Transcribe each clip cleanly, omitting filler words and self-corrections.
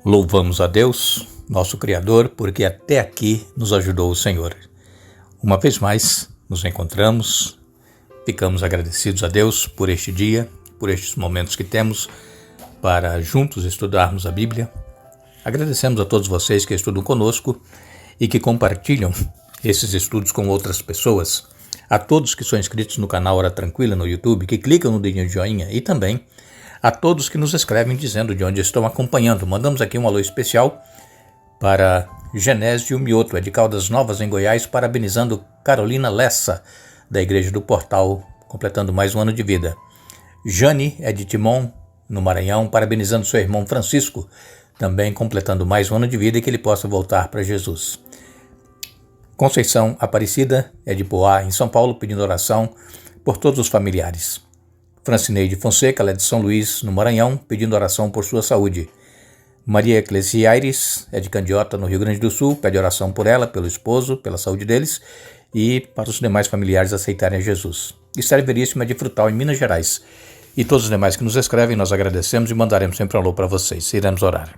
Louvamos a Deus, nosso Criador, porque até aqui nos ajudou o Senhor. Uma vez mais, nos encontramos, ficamos agradecidos a Deus por este dia, por estes momentos que temos para juntos estudarmos a Bíblia. Agradecemos a todos vocês que estudam conosco e que compartilham esses estudos com outras pessoas. A todos que são inscritos no canal Hora Tranquila no YouTube, que clicam no dedinho de joinha e também a todos que nos escrevem dizendo de onde estão acompanhando. Mandamos aqui um alô especial para Genésio Mioto, de Caldas Novas, em Goiás, parabenizando Carolina Lessa, da Igreja do Portal, completando mais um ano de vida. Jane é de Timon, no Maranhão, parabenizando seu irmão Francisco, também completando mais um ano de vida e que ele possa voltar para Jesus. Conceição Aparecida é de Poá, em São Paulo, pedindo oração por todos os familiares. Francineide Fonseca, ela é de São Luís, no Maranhão, pedindo oração por sua saúde. Maria Eclesiaires é de Candiota, no Rio Grande do Sul, pede oração por ela, pelo esposo, pela saúde deles e para os demais familiares aceitarem a Jesus. Esther Veríssima é de Frutal, em Minas Gerais. E todos os demais que nos escrevem, nós agradecemos e mandaremos sempre um alô para vocês. Iremos orar.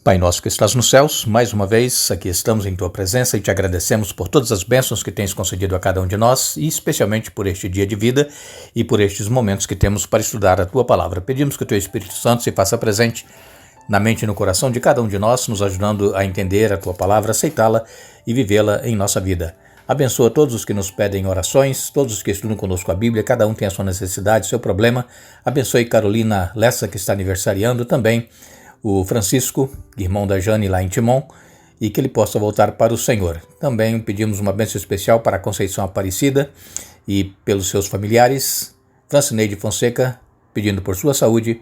Pai nosso que estás nos céus, mais uma vez aqui estamos em Tua presença e te agradecemos por todas as bênçãos que tens concedido a cada um de nós e especialmente por este dia de vida e por estes momentos que temos para estudar a Tua Palavra. Pedimos que o Teu Espírito Santo se faça presente na mente e no coração de cada um de nós, nos ajudando a entender a Tua Palavra, aceitá-la e vivê-la em nossa vida. Abençoa todos os que nos pedem orações, todos os que estudam conosco a Bíblia, cada um tem a sua necessidade, seu problema. Abençoe Carolina Lessa, que está aniversariando também, o Francisco, irmão da Jane lá em Timon, e que ele possa voltar para o Senhor. Também pedimos uma bênção especial para a Conceição Aparecida e pelos seus familiares, Francineide Fonseca, pedindo por sua saúde,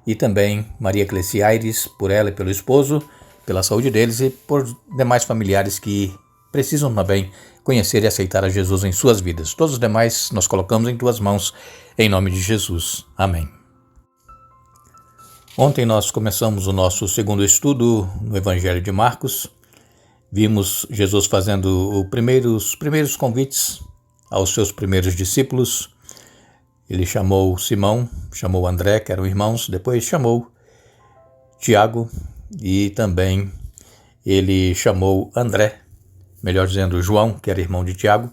e também Maria Eclesiaires, por ela e pelo esposo, pela saúde deles e por demais familiares que precisam também conhecer e aceitar a Jesus em suas vidas. Todos os demais nós colocamos em Tuas mãos, em nome de Jesus. Amém. Ontem nós começamos o nosso segundo estudo no Evangelho de Marcos. Vimos Jesus fazendo os primeiros convites aos seus primeiros discípulos. Ele chamou Simão, chamou André, que eram irmãos, depois chamou Tiago e também ele chamou André, melhor dizendo João, que era irmão de Tiago,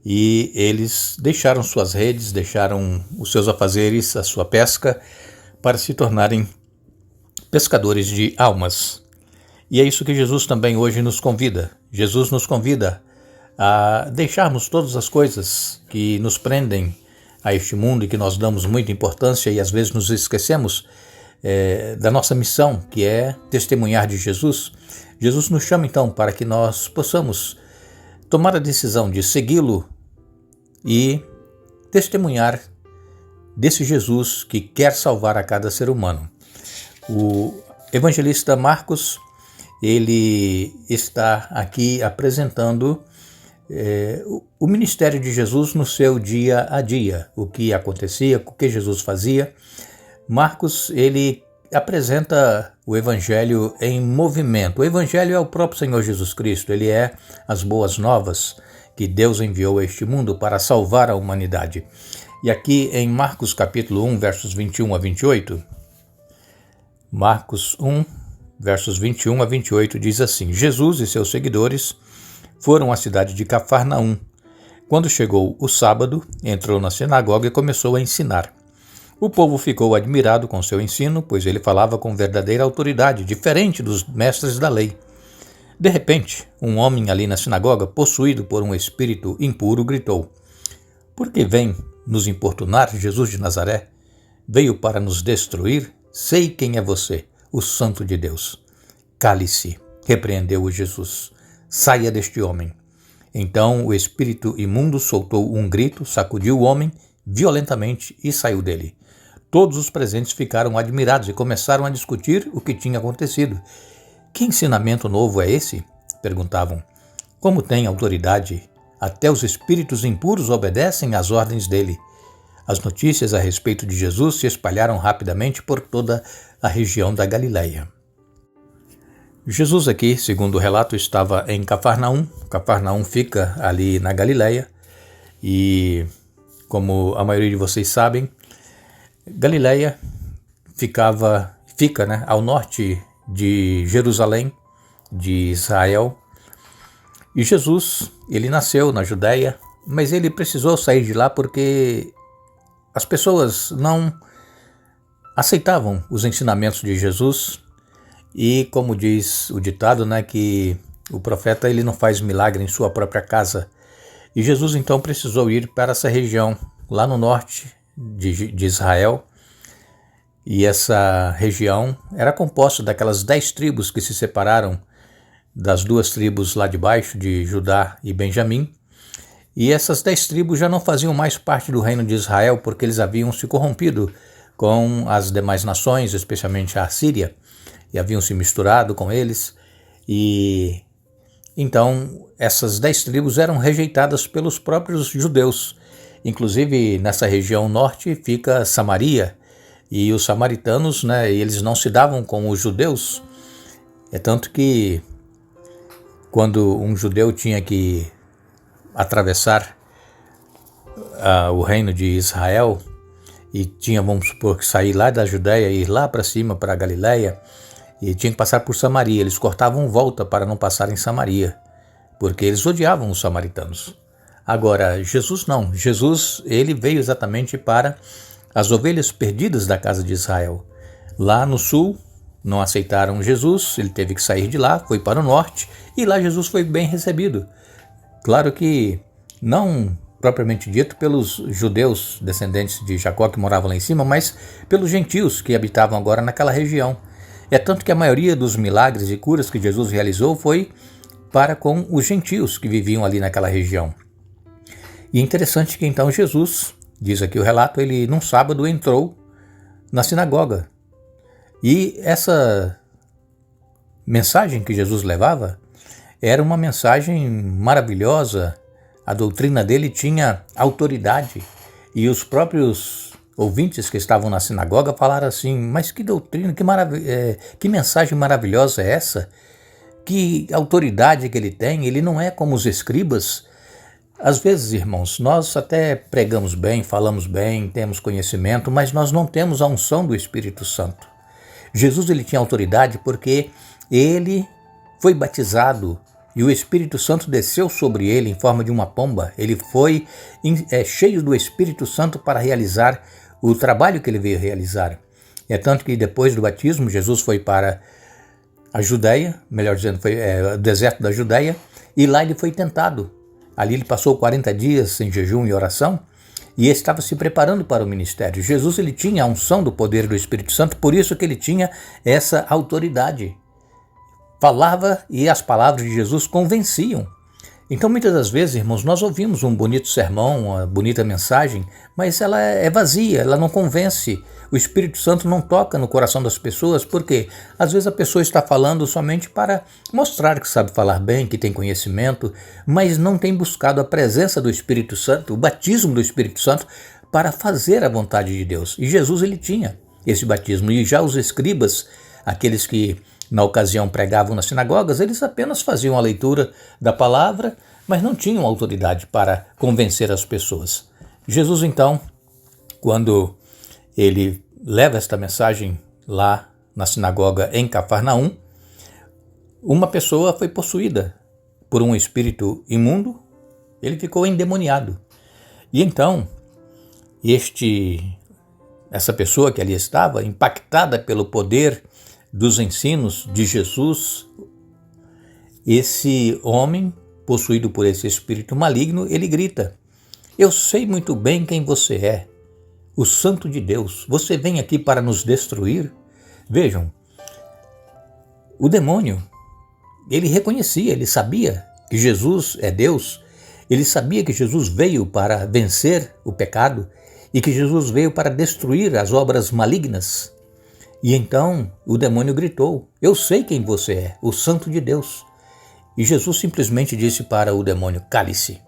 e eles deixaram suas redes, deixaram os seus afazeres, a sua pesca, para se tornarem pescadores de almas. E é isso que Jesus também hoje nos convida. Jesus nos convida a deixarmos todas as coisas que nos prendem a este mundo e que nós damos muita importância e às vezes nos esquecemos da nossa missão, que é testemunhar de Jesus. Jesus nos chama então para que nós possamos tomar a decisão de segui-lo e testemunhar desse Jesus que quer salvar a cada ser humano. O evangelista Marcos, ele está aqui apresentando o ministério de Jesus no seu dia a dia, o que acontecia, o que Jesus fazia. Marcos, ele apresenta o evangelho em movimento. O evangelho é o próprio Senhor Jesus Cristo, ele é as boas novas que Deus enviou a este mundo para salvar a humanidade. E aqui em Marcos capítulo 1, versos 21 a 28, Marcos 1, versos 21 a 28 diz assim: Jesus e seus seguidores foram à cidade de Cafarnaum. Quando chegou o sábado, entrou na sinagoga e começou a ensinar. O povo ficou admirado com seu ensino, pois ele falava com verdadeira autoridade, diferente dos mestres da lei. De repente, um homem ali na sinagoga, possuído por um espírito impuro, gritou: "Por que vem nos importunar, Jesus de Nazaré? Veio para nos destruir? Sei quem é você, o Santo de Deus." "Cale-se", repreendeu-o Jesus. "Saia deste homem." Então o espírito imundo soltou um grito, sacudiu o homem violentamente e saiu dele. Todos os presentes ficaram admirados e começaram a discutir o que tinha acontecido. "Que ensinamento novo é esse?" perguntavam. "Como tem autoridade? Até os espíritos impuros obedecem às ordens dele." As notícias a respeito de Jesus se espalharam rapidamente por toda a região da Galileia. Jesus aqui, segundo o relato, estava em Cafarnaum. Cafarnaum fica ali na Galileia e, como a maioria de vocês sabem, Galileia fica, ao norte de Jerusalém, de Israel. E Jesus, ele nasceu na Judéia, mas ele precisou sair de lá porque as pessoas não aceitavam os ensinamentos de Jesus. E como diz o ditado, que o profeta ele não faz milagre em sua própria casa. E Jesus então precisou ir para essa região, lá no norte de Israel. E essa região era composta daquelas 10 tribos que se separaram das 2 tribos lá de baixo, de Judá e Benjamim. E essas 10 tribos já não faziam mais parte do reino de Israel, porque eles haviam se corrompido com as demais nações, especialmente a Assíria, e haviam se misturado com eles. E então essas 10 tribos eram rejeitadas pelos próprios judeus. Inclusive nessa região norte fica Samaria, e os samaritanos, eles não se davam com os judeus. É tanto que quando um judeu tinha que atravessar o reino de Israel e tinha, vamos supor, que sair lá da Judéia e ir lá para cima, para a Galileia, e tinha que passar por Samaria, eles cortavam volta para não passar em Samaria, porque eles odiavam os samaritanos. Agora, Jesus não. Jesus, ele veio exatamente para as ovelhas perdidas da casa de Israel. Lá no sul, não aceitaram Jesus, ele teve que sair de lá, foi para o norte, e lá Jesus foi bem recebido. Claro que não propriamente dito pelos judeus descendentes de Jacó que moravam lá em cima, mas pelos gentios que habitavam agora naquela região. É tanto que a maioria dos milagres e curas que Jesus realizou foi para com os gentios que viviam ali naquela região. E é interessante que então Jesus, diz aqui o relato, ele num sábado entrou na sinagoga. E essa mensagem que Jesus levava era uma mensagem maravilhosa. A doutrina dele tinha autoridade. E os próprios ouvintes que estavam na sinagoga falaram assim: mas que doutrina, que mensagem maravilhosa é essa? Que autoridade que ele tem? Ele não é como os escribas. Às vezes, irmãos, nós até pregamos bem, falamos bem, temos conhecimento, mas nós não temos a unção do Espírito Santo. Jesus ele tinha autoridade porque ele foi batizado e o Espírito Santo desceu sobre ele em forma de uma pomba. Ele foi cheio do Espírito Santo para realizar o trabalho que ele veio realizar. É tanto que depois do batismo, Jesus foi para a Judéia, melhor dizendo, foi o deserto da Judéia, e lá ele foi tentado. Ali ele passou 40 dias em jejum e oração e estava se preparando para o ministério. Jesus ele tinha a unção do poder do Espírito Santo, por isso que ele tinha essa autoridade. Falava e as palavras de Jesus convenciam. Então muitas das vezes, irmãos, nós ouvimos um bonito sermão, uma bonita mensagem, mas ela é vazia, ela não convence. O Espírito Santo não toca no coração das pessoas, porque às vezes a pessoa está falando somente para mostrar que sabe falar bem, que tem conhecimento, mas não tem buscado a presença do Espírito Santo, o batismo do Espírito Santo, para fazer a vontade de Deus. E Jesus ele tinha esse batismo, e já os escribas, aqueles que na ocasião pregavam nas sinagogas, eles apenas faziam a leitura da palavra, mas não tinham autoridade para convencer as pessoas. Jesus, então, quando ele leva esta mensagem lá na sinagoga em Cafarnaum, uma pessoa foi possuída por um espírito imundo, ele ficou endemoniado. E então, essa pessoa que ali estava, impactada pelo poder dos ensinos de Jesus, esse homem, possuído por esse espírito maligno, ele grita: eu sei muito bem quem você é, o Santo de Deus. Você vem aqui para nos destruir? Vejam, o demônio, ele reconhecia, ele sabia que Jesus é Deus, ele sabia que Jesus veio para vencer o pecado e que Jesus veio para destruir as obras malignas. E então o demônio gritou: eu sei quem você é, o Santo de Deus. E Jesus simplesmente disse para o demônio: cale-se.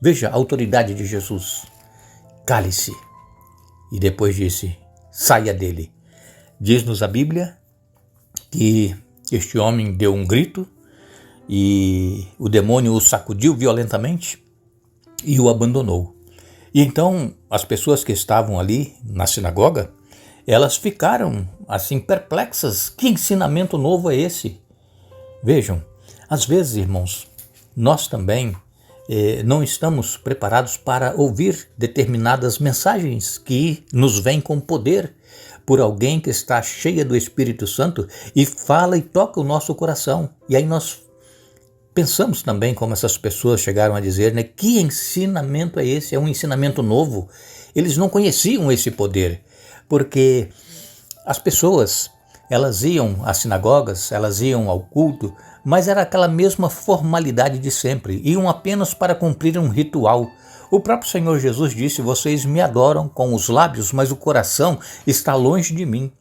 Veja a autoridade de Jesus. Cale-se. E depois disse: saia dele. Diz-nos a Bíblia que este homem deu um grito e o demônio o sacudiu violentamente e o abandonou. E então as pessoas que estavam ali na sinagoga, elas ficaram assim perplexas. Que ensinamento novo é esse? Vejam, às vezes, irmãos, nós também não estamos preparados para ouvir determinadas mensagens que nos vêm com poder por alguém que está cheia do Espírito Santo e fala e toca o nosso coração. E aí nós pensamos também como essas pessoas chegaram a dizer, né? Que ensinamento é esse? É um ensinamento novo. Eles não conheciam esse poder, porque as pessoas, elas iam às sinagogas, elas iam ao culto, mas era aquela mesma formalidade de sempre, iam apenas para cumprir um ritual. O próprio Senhor Jesus disse, vocês me adoram com os lábios, mas o coração está longe de mim.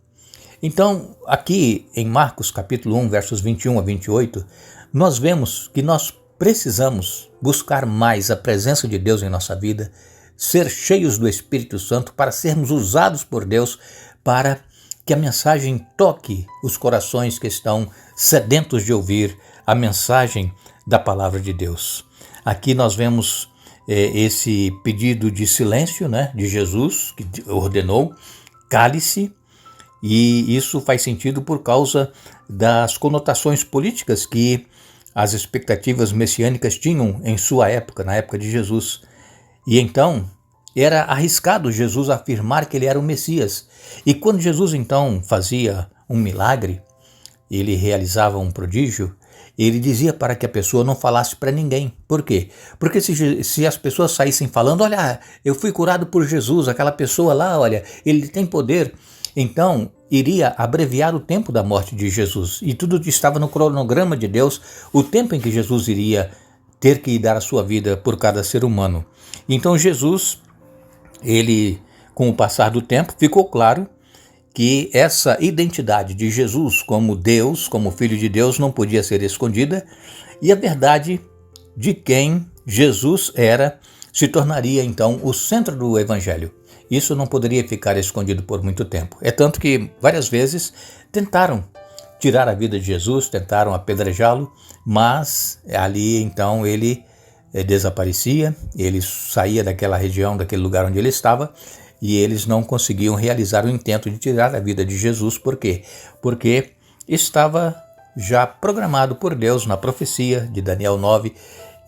Então, aqui em Marcos capítulo 1, versos 21 a 28, nós vemos que nós precisamos buscar mais a presença de Deus em nossa vida, ser cheios do Espírito Santo para sermos usados por Deus para que a mensagem toque os corações que estão sedentos de ouvir a mensagem da palavra de Deus. Aqui nós vemos esse pedido de silêncio, né, de Jesus, que ordenou, cale-se, e isso faz sentido por causa das conotações políticas que as expectativas messiânicas tinham em sua época, na época de Jesus. E então era arriscado Jesus afirmar que ele era o Messias. E quando Jesus então fazia um milagre, ele realizava um prodígio, ele dizia para que a pessoa não falasse para ninguém. Por quê? Porque se as pessoas saíssem falando, olha, eu fui curado por Jesus, aquela pessoa lá, olha, ele tem poder, então iria abreviar o tempo da morte de Jesus. E tudo estava no cronograma de Deus, o tempo em que Jesus iria ter que dar a sua vida por cada ser humano. Então Jesus, ele, com o passar do tempo, ficou claro que essa identidade de Jesus como Deus, como Filho de Deus, não podia ser escondida, e a verdade de quem Jesus era se tornaria então o centro do Evangelho. Isso não poderia ficar escondido por muito tempo. É tanto que várias vezes tentaram tirar a vida de Jesus, tentaram apedrejá-lo, mas ali então ele desaparecia, ele saía daquela região, daquele lugar onde ele estava, e eles não conseguiam realizar o intento de tirar a vida de Jesus. Por quê? Porque estava já programado por Deus na profecia de Daniel 9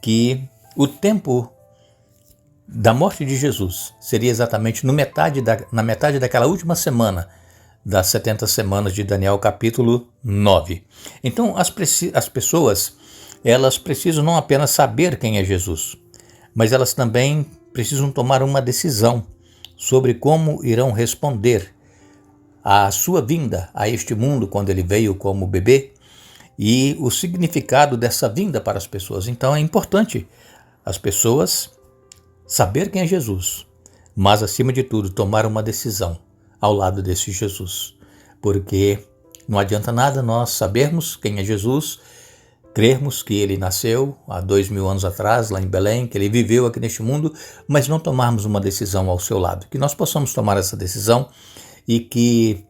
que o tempo da morte de Jesus seria exatamente na metade daquela última semana das 70 semanas de Daniel capítulo 9. Então as pessoas, elas precisam não apenas saber quem é Jesus, mas elas também precisam tomar uma decisão sobre como irão responder à sua vinda a este mundo quando ele veio como bebê e o significado dessa vinda para as pessoas. Então é importante as pessoas saber quem é Jesus, mas acima de tudo tomar uma decisão ao lado desse Jesus, porque não adianta nada nós sabermos quem é Jesus, crermos que ele nasceu há 2000 anos atrás, lá em Belém, que ele viveu aqui neste mundo, mas não tomarmos uma decisão ao seu lado. Que nós possamos tomar essa decisão e que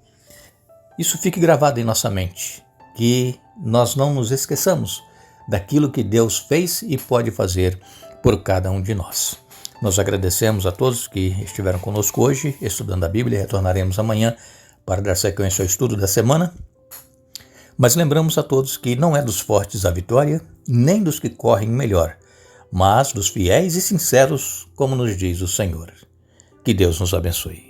isso fique gravado em nossa mente, que nós não nos esqueçamos daquilo que Deus fez e pode fazer por cada um de nós. Nós agradecemos a todos que estiveram conosco hoje, estudando a Bíblia. Retornaremos amanhã para dar sequência ao estudo da semana. Mas lembramos a todos que não é dos fortes a vitória, nem dos que correm melhor, mas dos fiéis e sinceros, como nos diz o Senhor. Que Deus nos abençoe.